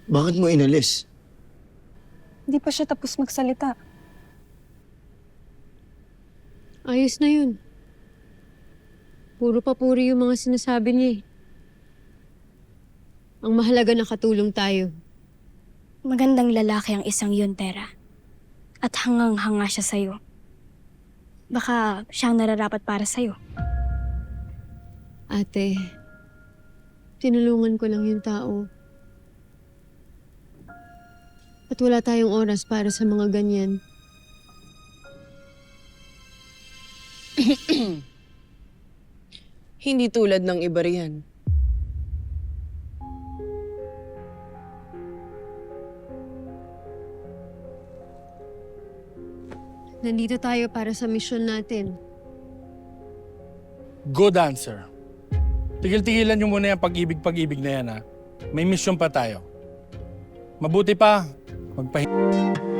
Bakit mo inalis? Hindi pa siya tapos magsalita. Ayos na yun. Puro papuri yung mga sinasabi niya eh. Ang mahalaga nakatulong tayo. Magandang lalaki ang isang yun, Tera. At hangang-hanga siya sa'yo. Baka siyang nararapat para sa'yo. Ate, tinulungan ko lang yung tao. At wala tayong oras para sa mga ganyan. Hindi tulad ng iba riyan. Nandito tayo para sa misyon natin. Good answer. Tigil-tigilan niyo muna yung pag-ibig na yan, ha? May mission pa tayo. Mabuti pa, magpahinga.